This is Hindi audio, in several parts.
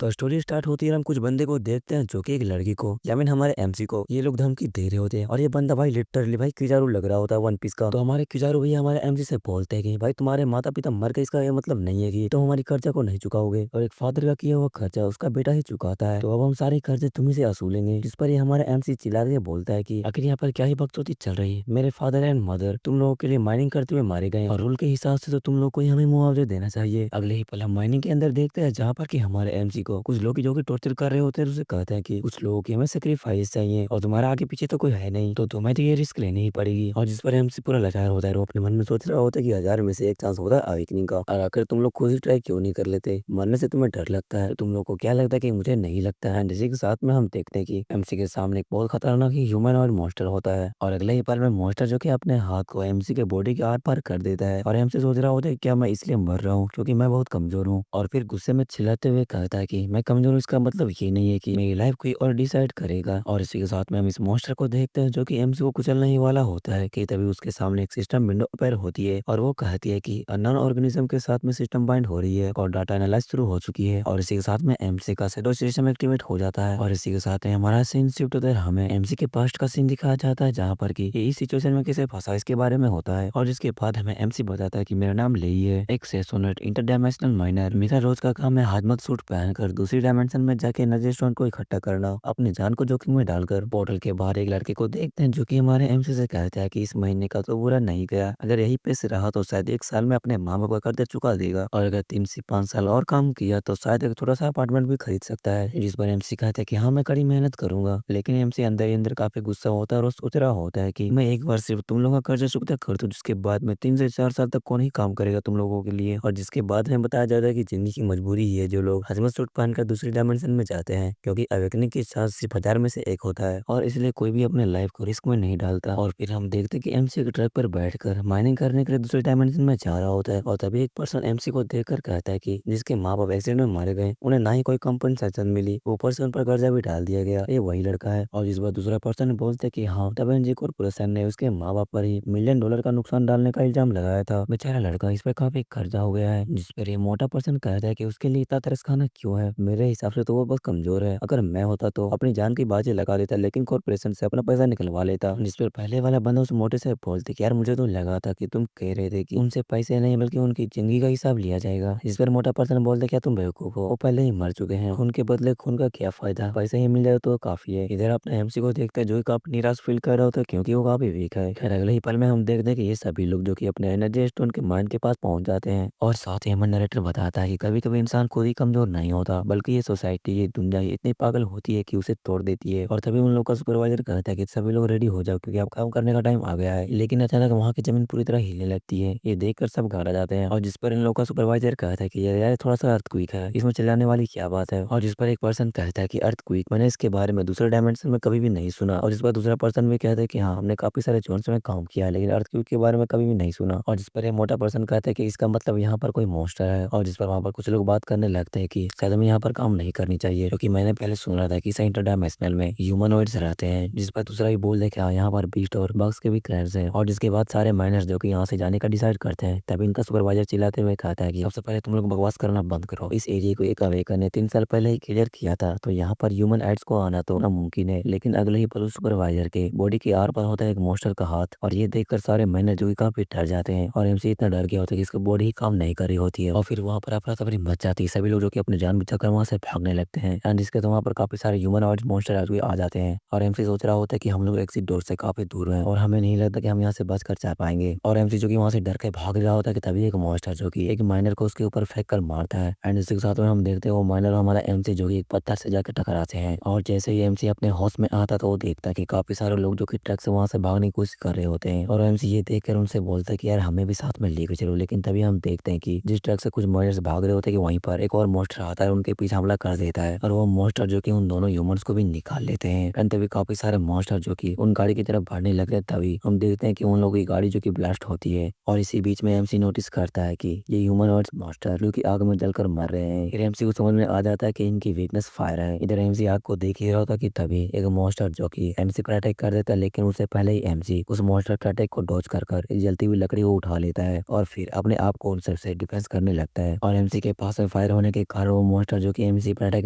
तो स्टोरी स्टार्ट होती है, हम कुछ बंदे को देखते हैं जो कि एक लड़की को या मीन हमारे एमसी को ये लोग धमकी दे रहे होते हैं। और ये बंदा भाई लिटरली भाई किजारू लग रहा होता है वन पीस का। तो हमारे किजारू भैया हमारे एमसी से बोलते हैं कि भाई तुम्हारे माता पिता मर गए, इसका ये मतलब नहीं है कि तुम हमारी कर्जा को नहीं चुकाओगे, और एक फादर का किया हुआ खर्चा उसका बेटा ही चुकाता है, तो अब हम सारे कर्जे तुम्ही से वसूलेंगे। जिस पर ये हमारे एमसी चिल्ला के बोलता है कि आखिर यहाँ पर क्या ही बकचोदी चल रही है, मेरे फादर एंड मदर तुम लोगों के लिए माइनिंग करते हुए मारे गए और रूल के हिसाब से तो तुम लोग को ही हमें मुआवजा देना चाहिए। अगले ही पल हम माइनिंग के अंदर देखते हैं जहाँ पर कि हमारे एमसी को कुछ लोग जो कि टॉर्चर कर रहे होते हैं उसे कहते हैं कि कुछ लोगों की हमें सेक्रीफाइस चाहिए और तुम्हारा आगे पीछे तो कोई है नहीं, तो तुम्हें तो ये रिस्क लेनी ही पड़ेगी। और जिस पर एमसी पूरा लाचार होता है, वो अपने मन में सोच रहा होता है कि 1000 में से एक चांस होता है अवेकनिंग का, और आखिर तुम लोग खुद ही ट्राई क्यों नहीं कर लेते। मरने से तुम्हें डर लगता है, तुम लोग को क्या लगता है कि मुझे नहीं लगता है। इसी के साथ में हम देखते हैं कि एमसी के सामने एक बहुत खतरनाक ही ह्यूमन और मॉन्स्टर होता है, और अगले ही पल में मॉन्स्टर जो कि अपने हाथ को एमसी के बॉडी के आर पार कर देता है। और एमसी सोच रहा होता है क्या मैं इसलिए मर रहा हूँ क्योंकि मैं बहुत कमजोर हूँ, और फिर गुस्से में चिल्लाते हुए कहता है कि मैं कमजोर हूँ इसका मतलब ये नहीं है कि मेरी लाइफ कोई और डिसाइड करेगा। और इसी के साथ में हम इस मॉन्स्टर को देखते हैं जो कि एमसी को कुचलने ही वाला होता है कि तभी उसके सामने एक सिस्टम विंडो अपेयर होती है, और वो कहती है कि अननोन ऑर्गेनिज्म के साथ में सिस्टम बाइंड हो रही है और डाटा एनालाइज शुरू हो चुकी है। और इसी के साथ में एमसी का शैडो सिस्टम एक्टिवेट हो जाता है, और इसी के साथ में हमारा सीन शिफ्ट होता है, हमें एमसी के पास्ट का सीन दिखाया जाता है जहाँ पर कि ये इस सिचुएशन में कैसे फंसा इसके बारे में होता है। और जिसके बाद हमें एमसी बताता है कि मेरा नाम लेई है, एक सेसोनेट इंटरडायमेंशनल माइनर, मेरा रोज का काम है हाजमत सूट पहनकर दूसरी डायमेंशन में जाके एनर्जी स्टोन को इकट्ठा करना, अपनी जान को जोखिम में डालकर। पोर्टल के बाहर एक लड़के को देखते हैं जो कि हमारे एमसी से कहता है कि इस महीने का तो बुरा नहीं गया, अगर यही पे से रहा तो शायद एक साल में अपने माँ बाप का कर्जा चुका देगा, और अगर 3 से 5 साल और काम किया तो शायद एक छोटा सा अपार्टमेंट भी खरीद सकता है। जिस पर एमसी कहता है कि हाँ मैं कड़ी मेहनत करूंगा, लेकिन एमसी अंदर ही अंदर काफी गुस्सा होता है और सोच रहा होता है कि मैं एक बार सिर्फ तुम लोगों का कर्जा चुकता कर दूं, जिसके बाद में 3 से 4 साल तक कौन ही काम करेगा तुम लोगों के लिए। और जिसके बाद हमें बताया जाता है कि जिंदगी की मजबूरी ही है जो लोग हजमत सूट पहनकर दूसरी डायमेंशन में जाते हैं, क्योंकि अवेकनिंग की चांस सिर्फ 1000 में से एक होता है, और इसलिए कोई भी अपने लाइफ को रिस्क में नहीं डालता। और फिर हम देखते हैं कि एमसी एक ट्रक पर बैठकर माइनिंग करने के लिए दूसरे डायमेंशन में जा रहा होता है, और तभी एक पर्सन एमसी को देखकर कहता है कि जिसके माँ बाप एक्सीडेंट में मारे गए उन्हें ना ही कोई कंपनसेशन मिली, ऊपर से उन पर कर्जा भी डाल दिया गया, ये वही लड़का है। और जिस बार दूसरा पर्सन बोलते कि हाँ तब एनजी कॉर्पोरेशन ने उसके माँ बाप पर ही $1 मिलियन का नुकसान डालने का इल्जाम लगाया था, बेचारा लड़का इस पर काफी कर्जा हो गया है। जिस पर ये मोटा पर्सन कहता है कि उसके लिए इतना तरस खाना क्यों है, मेरे हिसाब से तो वो बहुत कमजोर है, अगर मैं होता तो अपनी जान की बाजी लगा देता, लेकिन कॉर्पोरेशन से अपना पैसा निकलवा लेता। जिस पर पहले वाला बंदा उस मोटे से बोलते कि यार मुझे तो लगा था कि तुम कह रहे थे कि उनसे पैसे नहीं बल्कि उनकी जिंदगी का हिसाब लिया जाएगा। जिस पर मोटा पर्सन बोलते क्या तुम बेवकूफ हो, वो पहले ही मर चुके हैं, उनके बदले खून का क्या फायदा, पैसे ही मिल जाए तो काफी है। इधर अपने एमसी को देखते हैं जो कि काफी निराश फील कर रहा होता है क्योंकि वो काफी वीक है। खैर अगले ही पल में हम देखते हैं कि ये सभी लोग जो कि अपने एनर्जी स्टोन के माइंड के पास पहुंच जाते हैं, और साथ ही हमें नरेटर बताता है कि कभी कभी इंसान खुद ही कमजोर नहीं होता बल्कि ये सोसाइटी ये दुनिया ये इतनी पागल होती है कि उसे तोड़ देती है। और तभी उन लोग का सुपरवाइजर कहता है कि सभी लोग रेडी हो जाओ क्योंकि अब काम करने का टाइम आ गया है, लेकिन अचानक वहाँ की जमीन पूरी तरह हिलने लगती है, ये देखकर सब घबरा जाते हैं। और जिस पर इन लोगों का सुपरवाइजर कहता है कि यार थोड़ा सा अर्थक्वेक है, इसमें चिल्लाने वाली क्या बात है। और जिस पर एक पर्सन कहता है कि अर्थक्वेक मैंने इसके बारे में दूसरे डायमेंशन में कभी भी नहीं सुना, और जिस पर दूसरा पर्सन भी कहता है कि हाँ हमने काफी सारे जोन्स में काम किया है लेकिन अर्थक्वेक के बारे में कभी भी नहीं सुना। और जिस पर एक मोटा पर्सन कहता है कि इसका मतलब यहाँ पर कोई मॉन्स्टर है, और जिस पर वहाँ पर कुछ लोग बात करने लगते हैं कि शायद हमें यहाँ पर काम नहीं करनी चाहिए क्योंकि मैंने पहले सुना था कि इस इंटरडायमेंशनल में ह्यूमनॉइड्स रहते हैं। जिस पर दूसरा भी बोल दे कि हाँ यहाँ पर बीस्ट और बग्स के भी क्रैश हैं। और जिसके बाद सारे माइनर्स जो कि यहाँ से जाने का डिसाइड करते हैं, तभी इनका सुपरवाइजर चिल्लाते हुए कहता है कि सबसे पहले तुम लोग बकवास करना बंद करो, इस एरिया को एक अवेकर ने 3 साल पहले ही क्लियर किया था, तो यहाँ पर ह्यूमन एड्स को आना तो नामुमकिन है। लेकिन अगले ही पल सुपरवाइजर के बॉडी के आर पर होता है एक मॉन्स्टर का हाथ, और ये देखकर सारे माइनर जो कि काफी डर जाते हैं, और एमसी इतना डर गया होता है कि इसकी बॉडी ही काम नहीं कर रही होती है। और फिर वहाँ पर अफरा तफरी मच जाती है, सभी लोग जो कि अपने जान बचाकर वहाँ से भागने लगते हैं, एंड इसके तो वहाँ पर काफी सारे ह्यूमन और मॉन्स्टर आ जाते हैं। और एमसी सोच रहा होता है कि हम लोग एग्जिट डोर से काफी दूर हैं और हमें नहीं लगता कि हम यहाँ से बच कर जा पाएंगे। और एमसी जो कि वहाँ से डर के भाग रहा होता है कि तभी एक मॉन्स्टर जो कि एक माइनर को उसके ऊपर फेंक कर मारता है, एंड इसके साथ में हम देखते हैं वो माइनर हमारा एमसी जो कि एक पत्थर से जाकर टकराते हैं। और जैसे ही एमसी अपने होश में आता तो वो देखता है कि काफी सारे लोग जो कि ट्रक से वहाँ से भागने की कोशिश कर रहे होते हैं, और एमसी ये देखकर उनसे बोलता है कि यार हमें भी साथ में लेके चलो। लेकिन तभी हम देखते हैं कि जिस ट्रक से कुछ माइनर्स भाग रहे होते हैं कि वहीं पर एक और मॉन्स्टर आता है, उनके पीछे हमला कर देता है, और वो मॉन्स्टर जो कि उन दोनों ह्यूमंस को भी निकाल लेते हैं। एंड तभी काफी सारे मॉन्स्टर जो कि उन गाड़ी की तरफ बढ़ने लगते हैं, तभी हम देखते हैं कि उन लोगों की गाड़ी जो कि ब्लास्ट होती है। और इसी बीच में एमसी नोटिस करता है कि ये ह्यूमन और मॉन्स्टर जो कि आग में जलकर मर रहे हैं। फिर एमसी को समझ में आ जाता है कि इनकी वीकनेस फायर है। इधर एमसी आग को देख ही रहा होता कि तभी एक मॉन्स्टर जो कि एमसी पर अटैक कर देता है, लेकिन उससे पहले ही एमसी उस मॉन्स्टर के अटैक को डॉज कर जलती हुई लकड़ी को उठा लेता है और फिर अपने आप को उनसे डिफेंस करने लगता है। और एमसी के पास में फायर होने के कारण वो मॉन्स्टर मॉन्स्टर जो कि एमसी पर अटैक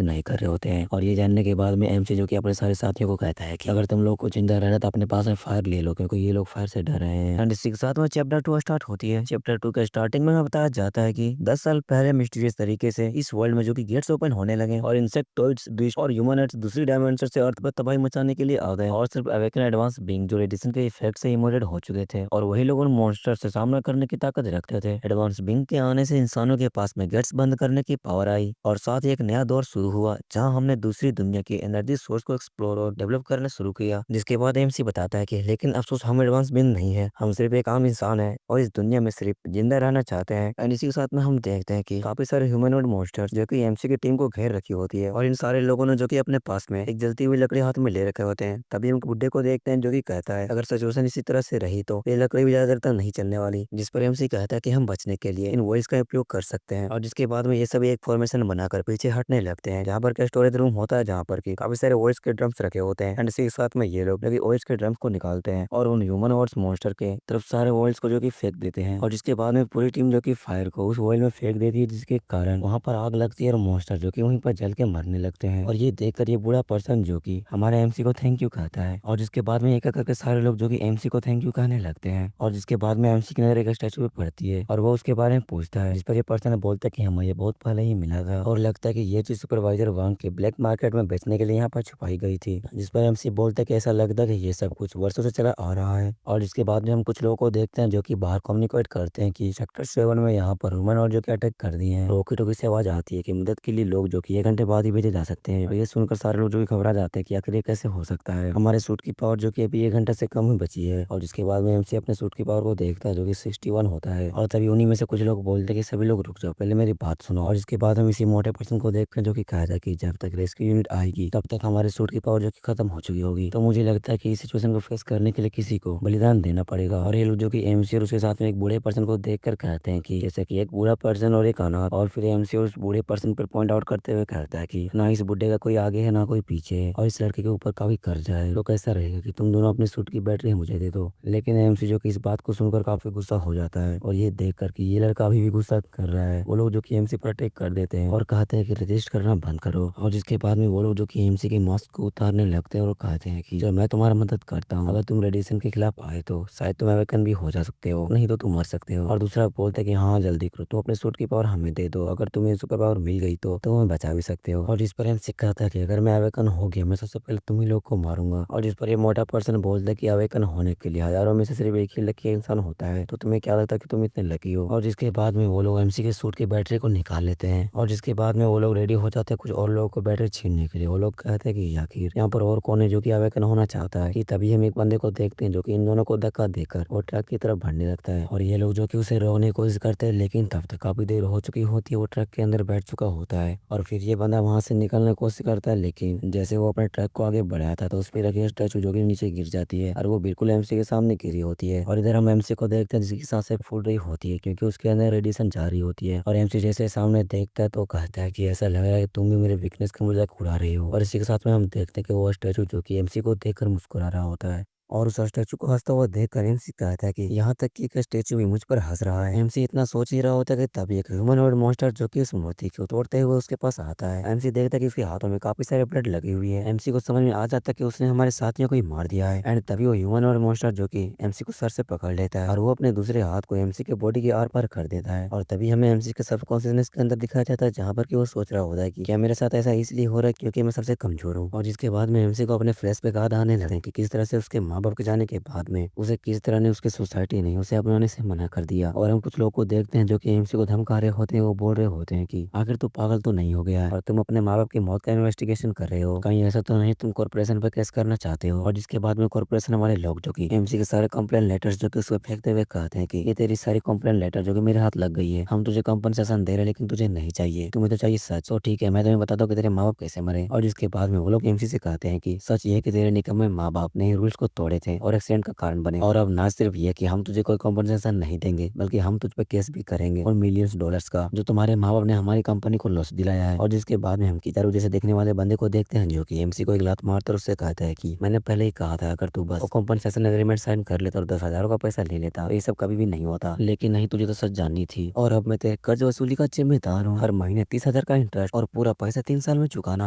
नहीं कर रहे होते हैं। और ये जानने के बाद में एमसी जो कि अपने सारे साथियों को कहता है कि अगर तुम लोग को जिंदा रहना तो अपने पास में फायर ले लो, क्योंकि ये लोग फायर से डर रहे हैं। एंड इसी के साथ में चैप्टर 2 स्टार्ट होती है। चैप्टर 2 के स्टार्टिंग में हमें बताया जाता है कि 10 साल पहले मिस्टीरियस तरीके से इस वर्ल्ड में जो कि गेट्स ओपन होने लगे और इंसेक्टोइड्स, बीस्ट और ह्यूमनइड्स दूसरी डायमेंशन से अर्थ पर तबाही मचाने के लिए आ गए। और सिर्फ अवेकन एडवांस बीइंग जो रेडिएशन के इफेक्ट से इमोटेड हो चुके थे, और वही लोग उन मॉन्स्टर से सामना करने की ताकत रखते थे। एडवांस बीइंग के आने से इंसानों के पास में गेट्स बंद करने की पावर आई, और साथ ही एक नया दौर शुरू हुआ जहां हमने दूसरी दुनिया की एनर्जी सोर्स को एक्सप्लोर और डेवलप करना शुरू किया। जिसके बाद एमसी बताता है कि लेकिन अफसोस हम एडवांस बीइंग नहीं है, हम सिर्फ एक आम इंसान है और इस दुनिया में सिर्फ जिंदा रहना चाहते हैं। एंड इसी के साथ में हम देखते हैं कि काफी सारे ह्यूमनॉइड मॉन्स्टर्स जो कि एमसी की टीम को घेर रखी होती है, और इन सारे लोगों ने जो कि अपने पास में एक जलती हुई लकड़ी हाथ में ले रखे होते हैं। तभी हम बुड्ढे को देखते हैं जो कि कहता है अगर सिचुएशन इसी तरह से रही तो ये लकड़ी भी ज्यादा देर तक नहीं चलने वाली। जिस पर एमसी कहता है कि हम बचने के लिए इन वॉइस का उपयोग कर सकते हैं। और जिसके बाद में ये सभी एक फॉर्मेशन बनाकर पीछे हटने लगते हैं, जहाँ पर का स्टोरेज रूम होता है, जहाँ पर की काफी सारे वॉइस के ड्रम्स रखे होते हैं। एंड इसी के साथ में ये लोग जो कि वॉइस के ड्रम्स को निकालते हैं और उन ह्यूमन और मॉन्स्टर के तरफ सारे वॉइल्स को जो कि फेंक देते हैं। और जिसके बाद में पूरी टीम जो कि फायर को उस वॉइल में फेंक देती है, जिसके कारण वहाँ पर आग लगती है और मॉन्स्टर जो कि वहीं पर जल के मरने लगते हैं। और ये देखकर ये बूढ़ा पर्सन जो कि हमारे एमसी को थैंक यू कहता है, और जिसके बाद में एक एक करके सारे लोग जो कि एमसी को थैंक यू कहने लगते हैं। और जिसके बाद में एमसी की नजर एक स्टैचू पे पड़ती है और वो उसके बारे में पूछता है, जिस पर ये पर्सन बोलता है कि हमें ये बहुत पहले ही मिला था और लगता है कि ये चीज सुपरवाइजर वांग के ब्लैक मार्केट में बेचने के लिए यहाँ पर छुपाई गई थी। जिस पर एमसी बोलता है कि ऐसा लगता है कि ये सब कुछ वर्षों से चला आ रहा है। और जिसके बाद में हम कुछ लोगों को देखते हैं जो कि बाहर कम्युनिकेट करते हैं कि सेक्टर 7 में यहाँ पर ह्यूमन और जो कि अटैक कर दिए हैं। रोकी टोकी से आवाज आती है कि मदद के लिए लोग जो कि 1 घंटे बाद ही भेजे जा सकते हैं। और ये सुनकर सारे लोग जो कि घबरा जाते हैं कि आखिर ये कैसे हो सकता है, हमारे सूट की पावर जो कि अभी 1 घंटे से कम ही बची है। और जिसके बाद में एमसी अपने सूट की पावर को देखता है जो कि 61 होता है। और तभी उन्हीं में से कुछ लोग बोलते हैं कि सभी लोग रुक जाओ, पहले मेरी बात सुनो। और इसके बाद हम इसी मोटे पर्सन को देखते हैं जो कि कहता है कि जब तक रेस्क्यू यूनिट आएगी तब तक हमारे सूट की पावर जो कि खत्म हो चुकी होगी। तो मुझे लगता है कि इस सिचुएशन को फेस करने के लिए किसी को बलिदान देना पड़ेगा। और ये लोग जो कि एमसी और उसके साथ में एक बूढ़े पर्सन को देखकर कहते हैं कि जैसे कि एक बूढ़ा पर्सन और एक अनाथ। और फिर एमसी उस बूढ़े पर्सन पर पॉइंट आउट करते हुए कहता है कि ना इस बुढ़े का कोई आगे है ना कोई पीछे है, और इस लड़के के ऊपर काफी कर्जा है। तो कैसा रहेगा कि तुम दोनों अपने सूट की बैटरी मुझे दे दो। लेकिन एमसी जो कि इस बात को सुनकर काफी गुस्सा हो जाता है, और ये देख कर कि ये लड़का अभी भी गुस्सा कर रहा है। वो लोग जो कि एमसी पर अटैक कर देते हैं और कहते हैं कि रजिस्ट करना बंद करो। और जिसके बाद में वो लोग जो कि एमसी के मास्क को उतारने लगते हैं और कहते हैं कि जब मैं तुम्हारा मदद करता हूँ, अगर तुम रेडिएशन के खिलाफ आए तो शायद तुम अवेकन भी हो जा सकते हो, नहीं तो तुम मर सकते हो। और दूसरा बोलते हैं कि हाँ जल्दी करो, तुम अपने सूट की पावर हमें दे दो, अगर तुम्हें सुपर पावर मिल गई तो तुम हमें बचा भी सकते हो। और जिस पर एमसी कहता है कि अगर मैं अवेकन हो गया मैं सबसे पहले तुम ही लोग को मारूंगा। और जिस पर ये मोटा पर्सन बोलता है कि अवेकन होने के लिए हजारों में से सिर्फ एक ही लकी इंसान होता है, तो तुम्हें क्या लगता है कि तुम इतने लकी हो। और जिसके बाद में वो लोग एमसी के सूट की बैटरी को निकाल लेते हैं, और जिसके बाद में वो लोग रेडी हो जाते हैं कुछ और लोगों को बैटरी छीनने के लिए। वो लोग कहते हैं कि आखिर यहाँ पर और कौन है जो कि अवेकन होना चाहता है। कि तभी हम एक बंदे को देखते हैं जो कि इन दोनों को धक्का देकर वो ट्रक की तरफ बढ़ने लगता है, और ये लोग जो कि उसे रोकने की कोशिश करते हैं, लेकिन तब तक काफी देर हो चुकी होती है, वो ट्रक के अंदर बैठ चुका होता है। और फिर ये बंदा वहां से निकलने की कोशिश करता है, लेकिन जैसे वो अपने ट्रक को आगे बढ़ाया था तो उस पर रखी स्टैचू जो कि नीचे गिर जाती है, और वो बिल्कुल एमसी के सामने गिरी होती है। और इधर हम एमसी को देखते हैं जिसकी सांसें फूल रही होती है क्योंकि उसके अंदर रेडिएशन जारी होती है। और एमसी जैसे सामने देखता है तो कहता है कि ऐसा लग रहा है कि तुम भी मेरे वीकनेस का मजाक उड़ा रहे हो। और इसी के साथ में हम देखते हैं कि वो स्टैचू जो कि एमसी को देखकर मुस्कुरा रहा होता है, और उस स्टैचू को हंसता हुआ देखकर एमसी कहता है कि यहाँ तक कि एक स्टैचू भी मुझ पर हंस रहा है। एमसी इतना सोच ही रहा होता है कि तभी एक ह्यूमनॉइड मॉन्स्टर जो कि उस मूर्ति को तोड़ते हुए उसके पास आता है। एमसी देखता है कि उसके हाथों में काफी सारे ब्लड लगी हुई है। एमसी को समझ में आ जाता है कि उसने हमारे साथियों को ही मार दिया है। एंड तभी वो ह्यूमनॉइड मॉन्स्टर जो कि एमसी को सर से पकड़ लेता है और वो अपने दूसरे हाथ को एमसी के बॉडी के आर पार कर देता है। और तभी हमें एमसी के सब कॉन्शियसनेस के अंदर दिखाया जाता है, जहाँ पर कि वो सोच रहा होता है कि क्या मेरे साथ ऐसा इसलिए हो रहा है क्योंकि मैं सबसे कमजोर हूँ। और जिसके बाद में एमसी को अपने फ्लैश पे याद आने लगे कि किस तरह से उसके माँ बाप के जाने के बाद में उसे किस तरह ने उसकी सोसाइटी ने उसे अपनाने से मना कर दिया। और हम कुछ लोग को देखते हैं जो कि एमसी को धमका रहे होते हैं, वो बोल रहे होते हैं कि आखिर तू पागल तो नहीं हो गया है और तुम अपने माँ बाप की मौत का इन्वेस्टिगेशन कर रहे हो, कहीं ऐसा तो नहीं तुम कॉर्पोरेशन पर केस करना चाहते हो। और जिसके बाद में कॉर्पोरेशन वाले लोग जो कि एमसी के सारे कंप्लेन लेटर्स जो कि उसको फेंकते हुए कहते हैं कि ये तेरी सारी कंप्लेन लेटर जो कि मेरे हाथ लग गई है, हम तुझे कंपनसेशन दे रहे हैं लेकिन तुझे नहीं चाहिए, तुम्हें तो चाहिए सच। तो ठीक है मैं तुम्हें बताता हूँ कि तेरे माँ बाप कैसे मरे। और जिसके बाद में वो लोग एमसी से कहते हैं कि सच ये है कि तेरे निकम्मे माँ बाप ने रूल्स को तोड़ तोड़े थे और एक्सीडेंट का कारण बने। और अब ना सिर्फ ये कि हम तुझे कोई कॉम्पनसेशन नहीं देंगे, बल्कि हम तुझ पे केस भी करेंगे और मिलियंस डॉलर्स का, जो तुम्हारे माँ बाप ने हमारी कंपनी को लॉस दिलाया है। और जिसके बाद में हम कितारू जैसे देखने वाले बंदे को देखते हैं जो कि एमसी को एक लात मारकर उससे कहता है कि मैंने पहले ही कहा था, अगर तू बस कॉम्पनसेशन एग्रीमेंट साइन कर लेता और 10,000 का पैसा ले लेता तो ये सब कभी भी नहीं होता। लेकिन नहीं, तुझे तो सच जाननी थी। और अब मैं तेरे कर्ज वसूली का जिम्मेदार हूँ। हर महीने 30,000 का इंटरेस्ट और पूरा पैसा 3 साल में चुकाना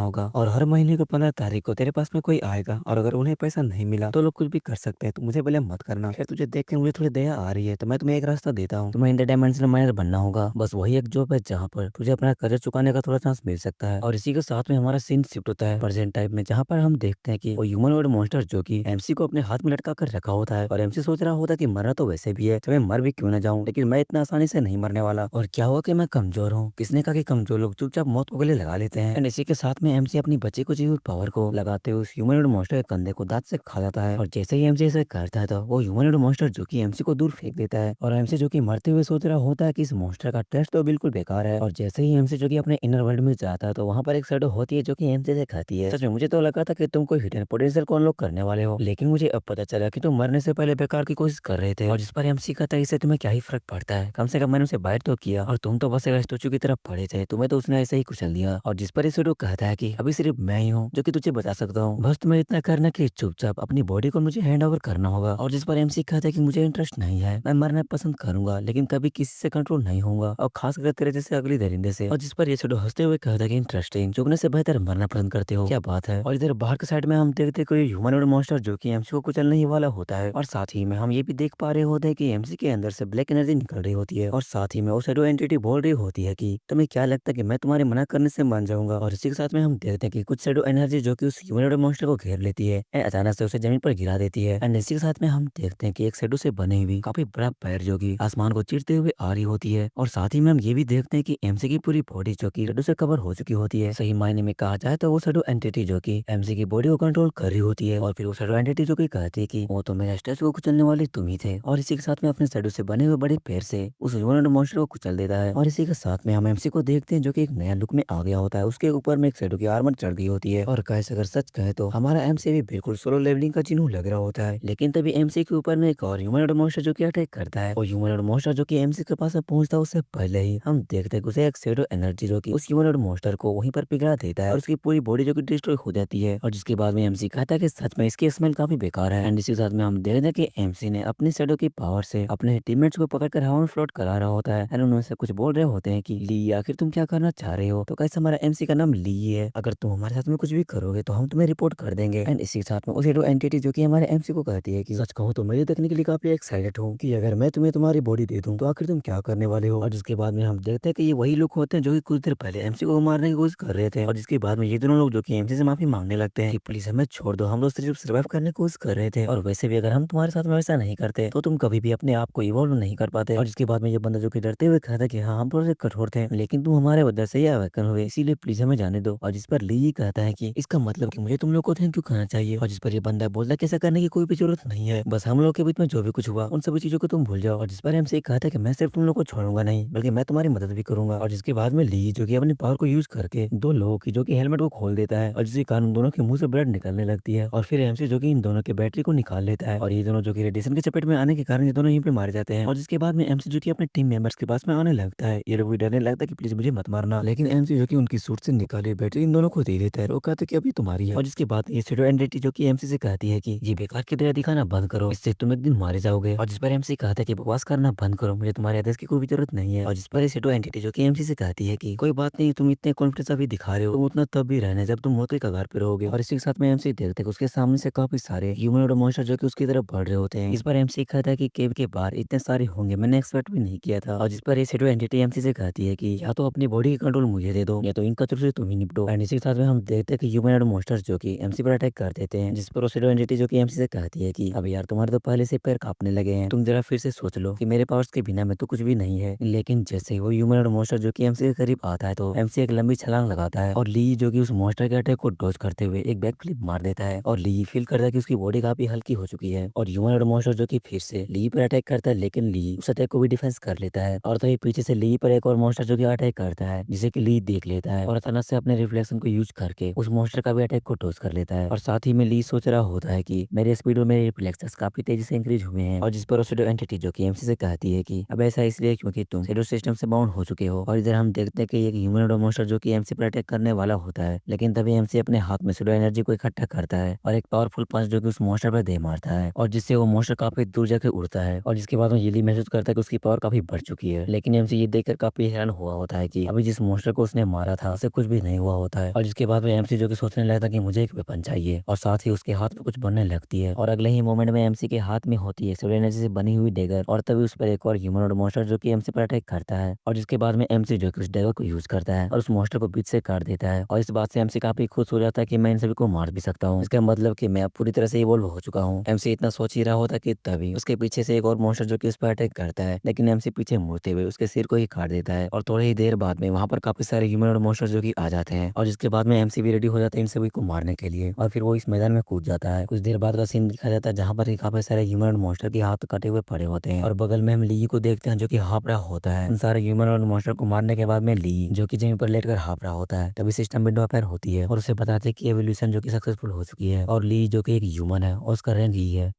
होगा। और हर महीने को 15 तारीख को तेरे पास में कोई आएगा और अगर उन्हें पैसा नहीं मिला तो लोग कुछ भी कर सकते हैं। तो मुझे पहले मत करना। फिर तुझे देख के मुझे थोड़ी दया आ रही है तो मैं तुम्हें एक रास्ता देता हूँ। तुम्हें इंटरडायमेंशनल माइनर बनना होगा। बस वही एक जॉब है जहाँ पर तुझे अपना कर्ज चुकाने का थोड़ा चांस मिल सकता है। और इसी के साथ में हमारा सीन शिफ्ट होता है प्रेजेंट टाइप में, जहाँ पर हम देखते हैं कि वो ह्यूमनॉइड मॉन्स्टर जो कि एमसी को अपने हाथ में लटका कर रखा होता है। और एमसी सोच रहा होता है कि मरना तो वैसे भी है, तो मैं मर भी क्यों ना जाऊं, लेकिन मैं इतना आसानी से नहीं मरने वाला। और क्या हुआ कि मैं कमजोर हूँ। किसने कहा कि कमजोर लोग चुपचाप मौत को गले लगा लेते हैं। एंड इसी के साथ में एमसी अपनी बच्ची को चाहिए पावर को लगाते हुए उस ह्यूमनॉइड मॉन्स्टर के कंधे को दांत से खा जाता है। और जैसे ही एमसी ऐसे करता है तो वो ह्यूमनॉइड मॉन्स्टर जो कि एमसी को दूर फेंक देता है। और एमसी जो कि मरते हुए सोच रहा होता है कि इस मॉन्स्टर का टेस्ट तो बिल्कुल बेकार है। और जैसे ही एमसी जो कि अपने इनर वर्ल्ड में जाता है तो वहाँ पर एक शैडो होती है जो कि एमसी से कहती है, सच में मुझे तो लगा था कि तुम कोई हिडन पोटेंशियल को अनलॉक करने वाले हो, लेकिन मुझे अब पता चला कि तुम मरने से पहले बेकार की कोशिश कर रहे थे। और जिस पर एमसी कहता है इससे तुम्हें क्या ही फर्क पड़ता है, कम से कम मैंने उसे बाइट तो किया और तुम तो बस एक स्टैचू की तरफ पड़े थे, तुम्हें तो उसने ऐसे ही कुचल दिया। और जिस पर शैडो कहता है कि अभी सिर्फ मैं ही हूँ जो कि तुझे बचा सकता हूँ, बस तुम्हें इतना करना कि चुपचाप अपनी बॉडी को मुझे हैंड ओवर करना होगा। और जिस पर एमसी कहता है कि मुझे इंटरेस्ट नहीं है, मैं मरना पसंद करूंगा लेकिन कभी किसी से कंट्रोल नहीं होऊंगा, और खास कर तेरे जैसे अगली दरिंदे से। और जिस पर ये शैडो हंसते हुए कहता है कि इंटरेस्टिंग, चुगने से बेहतर मरना पसंद करते हो, क्या बात है। और इधर बाहर के साइड में हम देखते कोई ह्यूमनॉइड मॉन्स्टर जो कि एमसी को कुचलने ही वाला होता है। और साथ ही में हम ये भी देख पा रहे होते हैं कि एमसी के अंदर से ब्लैक एनर्जी निकल रही होती है। और साथ ही में वो शैडो एंटिटी बोल रही होती है कि तुम्हें क्या लगता है कि मैं तुम्हारे मना करने से मान जाऊंगा। और इसी के साथ में हम देखते हैं कि कुछ शैडो एनर्जी जो कि उस ह्यूमनॉइड मॉन्स्टर को घेर लेती है एंड अचानक से उसे जमीन पर गिरा देती है। एंड इसी के साथ में हम देखते हैं कि एक शैडो से बनी हुई काफी बड़ा पैर जो कि आसमान को चीरते हुए आ रही होती है। और साथ ही में हम ये भी देखते हैं कि एमसी की पूरी बॉडी जो कि शैडो से कवर हो चुकी होती है। सही मायने में कहा जाए तो वो शैडो एंटिटी जो कि एमसी की बॉडी को कंट्रोल कर रही होती है। और फिर वो शैडो एंटिटी जो कि कहती है कि वो तो मेरा स्टैचू को कुचलने वाले तुम ही थे। और इसी के साथ में अपने शैडो से बने हुए बड़े पैर से उस ह्यूमनॉइड मॉन्स्टर को कुचल देता है। और इसी के साथ में हम एमसी को देखते हैं जो कि एक नया लुक में आ गया होता है। उसके ऊपर में एक शैडो की आर्मर चढ़ गई होती है। और कैसे अगर सच कहे तो हमारा एमसी भी बिल्कुल सोलो लेवलिंग का चिन्ह लग रहा होता है। लेकिन तभी एमसी के ऊपर में एक और ह्यूमनॉइड मॉन्स्टर जो कि अटैक करता है। और ह्यूमनॉइड मॉन्स्टर जो कि एमसी के पास पहुंचता है उससे पहले ही हम देखते हैं कि उसे एक शैडो एनर्जी जो कि उस ह्यूमनॉइड मॉन्स्टर को वहीं पर पिघला देता है और उसकी पूरी बॉडी जो कि डिस्ट्रॉय हो जाती है। और जिसके बाद में एमसी कहता है कि सच में इसकी स्मेल काफी बेकार है। एंड इसी के साथ में हम देखते हैं कि एमसी ने अपनी शैडो की पावर से अपने टीममेट्स को पकड़कर हवा में फ्लोट करा रहा होता है। एंड उनमें से कुछ बोल रहे होते हैं कि ली आखिर तुम क्या करना चाह रहे हो। तो कैसे हमारा एमसी का नाम ली है, अगर तुम हमारे साथ में कुछ भी करोगे तो हम तुम्हें रिपोर्ट कर देंगे। एंड इसी के साथ में उस शैडो एंटिटी जो कि हमारे एमसी को कहती है कि सच कहूं तो मैं देखने के लिए काफी एक्साइटेड हूँ कि अगर मैं तुम्हें तुम्हारी बॉडी दे दूं तो आखिर तुम क्या करने वाले हो। और जिसके बाद में हम देखते हैं कि ये वही लोग होते हैं जो कि कुछ देर पहले एमसी को मारने की कोशिश कर रहे थे। और जिसके बाद में ये दोनों लोग जो कि एमसी से माफी मांगने लगते हैं कि प्लीज हमें छोड़ दो, हम लोग सिर्फ सर्वाइव करने की कोशिश कर रहे थे, और वैसे भी अगर हम तुम्हारे साथ में वैसा नहीं करते तो तुम कभी भी अपने आप को इवॉल्व नहीं कर पाते। और जिसके बाद में ये बंदा जो कि डरते हुए कहता है कि हाँ हम थोड़े से कठोर थे लेकिन तुम हमारे वजह से ही अवेकन हुए, इसीलिए प्लीज हमें जाने दो। और जिस पर ली कहता है कि इसका मतलब कि मुझे तुम लोग को थैंक यू कहना चाहिए। और जिस पर ये बंदा बोलता है कि ऐसा करने की कोई भी जरूरत नहीं है, बस हम लोग के बीच में जो भी कुछ हुआ उन सभी चीजों को तुम भूल जाओ। और जिस पर एमसी कहता है कि मैं सिर्फ तुम लोग को छोड़ूंगा नहीं बल्कि मैं तुम्हारी मदद भी करूंगा। और जिसके बाद में ली जो कि अपनी पावर को यूज करके दो लोगों की जो कि हेलमेट को खोल देता है और जिसके कारण दोनों के मुंह से ब्लड निकलने लगती है। और फिर एमसी जो कि इन दोनों के बैटरी को निकाल लेता है और ये दोनों जो कि रेडिएशन के चपेट में आने के कारण ये दोनों यहीं पे मारे जाते हैं। और जिसके बाद में एमसी जो कि अपने टीम मेंबर्स के पास में आने लगता है, ये लोग भी डरने लगता है कि प्लीज मुझे मत मारना, लेकिन एमसी जो कि उनकी सूट से निकाले बैटरी इन दोनों को दे देता है। वो कहते कि अभी तुम्हारी है। और जिसके बाद ये शैडो एंटिटी जो कि एमसी से कहती है कि ये बेकार की दया दिखाना बंद करो, इससे तुम एक दिन मारे जाओगे। और जिस पर एमसी कहता है कि बकवास करना बंद करो, मुझे तुम्हारे आदेश की कोई भी जरूरत नहीं है। और जिस पर शैडो एंटिटी जो कि एमसी से कहती है कि कोई बात नहीं, तुम इतने कॉन्फिडेंस अभी दिखा रहे हो, तुम उतना तब भी रहना जब तुम मौत के कगार पे रहोगे। और इसी के साथ में एमसी देखते हैं कि उसके सामने से काफी सारे ह्यूमनॉइड मॉन्स्टर जो कि उसकी तरफ बढ़ रहे होते हैं। इस पर एमसी कहता है कि केव के बाहर इतने सारे होंगे, मैंने एक्सपेक्ट भी नहीं किया था। और जिस पर ये शैडो एंटिटी एमसी से कहती है कि या तो अपनी बॉडी की कंट्रोल मुझे दे दो या तो इन कचरों से तुम ही निपटो। एंड इसी के साथ में हम देखते हैं कि ह्यूमनॉइड मॉन्स्टर्स जो कि एमसी पर अटैक कर देते हैं, जिस पर शैडो एंटिटी जो कि एमसी से कहती है कि अब यार तुम्हारे तो पहले से पैर कांपने लगे हैं, तुम जरा फिर से सोच लो कि मेरे पावर्स के बिना में तो कुछ भी नहीं है। लेकिन जैसे ही वो ह्यूमनॉइड मॉन्स्टर जो कि एमसी के करीब आता है तो एमसी एक लंबी छलांग लगाता है और ली जो कि उस मॉन्स्टर के अटैक को डॉज करते हुए एक बैक फ्लिप मार देता है। और ली फील करता है कि उसकी बॉडी काफी हल्की हो चुकी है। और ह्यूमनॉइड मॉन्स्टर जो कि फिर से ली पर अटैक करता है, लेकिन ली उस अटैक को भी डिफेंस कर लेता है। और तभी पीछे से ली पर एक और मॉन्स्टर जो कि अटैक करता है, जिसे कि ली देख लेता है और अचानक से अपने रिफ्लेक्शन को यूज करके उस मॉन्स्टर का भी अटैक को डॉज कर लेता है। और साथ ही में ली सोच रहा होता है कि मेरे स्पीड और मेरे रिफ्लेक्सेस काफी तेजी से इंक्रीज हुए हैं। और जिस पर वो एंटिटी जो कि एमसी से कहती है कि अब ऐसा इसलिए क्योंकि तुम शेडो सिस्टम से बाउंड हो चुके हो। और इधर हम देखते हैं कि एक ह्यूमन मॉन्स्टर जो कि एमसी पर अटैक करने वाला होता है, लेकिन तभी एमसी अपने हाथ में शेडो एनर्जी को इकट्ठा करता है और एक पावरफुल पंच जो कि उस मॉन्स्टर पर दे मारता है, और जिससे वो मॉन्स्टर काफी दूर जाकर उड़ता है। और जिसके बाद वो ये महसूस करता है कि उसकी पावर काफी बढ़ चुकी है। लेकिन एमसी ये देखकर काफी हैरान हुआ होता है कि अभी जिस मॉन्स्टर को उसने मारा था उसे कुछ भी नहीं हुआ होता है। और जिसके बाद में एमसी जो कि सोचने लगता है कि मुझे एक वेपन चाहिए, और साथ ही उसके हाथ में कुछ बनने लगती है। और अगले ही मोमेंट में एमसी के हाथ में होती है सोलर एनर्जी से बनी हुई डेगर, और तभी उस पर एक और ह्यूमन मॉन्स्टर जो कि एमसी पर अटैक करता है। और जिसके बाद में एमसी जो कि उस डेगर को यूज करता है और उस मॉन्स्टर को बीच से काट देता है। और इस बात से एमसी काफी खुश हो जाता है कि मैं इन सभी को मार भी सकता हूँ, इसका मतलब कि मैं अब पूरी तरह से इवॉल्व हो चुका हूँ। एमसी इतना सोच ही रहा होता कि तभी उसके पीछे से एक और मॉन्स्टर जो कि उस पर अटैक करता है, लेकिन एमसी पीछे मुड़ते हुए उसके सिर को ही काट देता है। और थोड़ी ही देर बाद में वहां पर काफी सारे ह्यूमन मॉन्स्टर जो कि आ जाते हैं, और जिसके बाद में एमसी भी रेडी हो जाता है इन सभी को मारने के लिए। और फिर वो इस मैदान में कूद जाता है। कुछ देर बाद का सीन दिखा जाता है जहाँ पर काफी सारे ह्यूमन मॉन्स्टर के हाथ कटे हुए पड़े होते हैं, और बगल में हम ली को देखते हैं जो कि हाँफ रहा होता है। उन सारे ह्यूमन मॉन्स्टर को मारने के बाद में ली जो कि जमीन पर लेटकर हाँफ रहा होता है, तभी सिस्टम विंडो अपेयर होती है और उसे बताते हैं कि एवोल्यूशन जो कि सक्सेसफुल हो चुकी है, और ली जो कि एक ह्यूमन है और उसका रैंक ही है।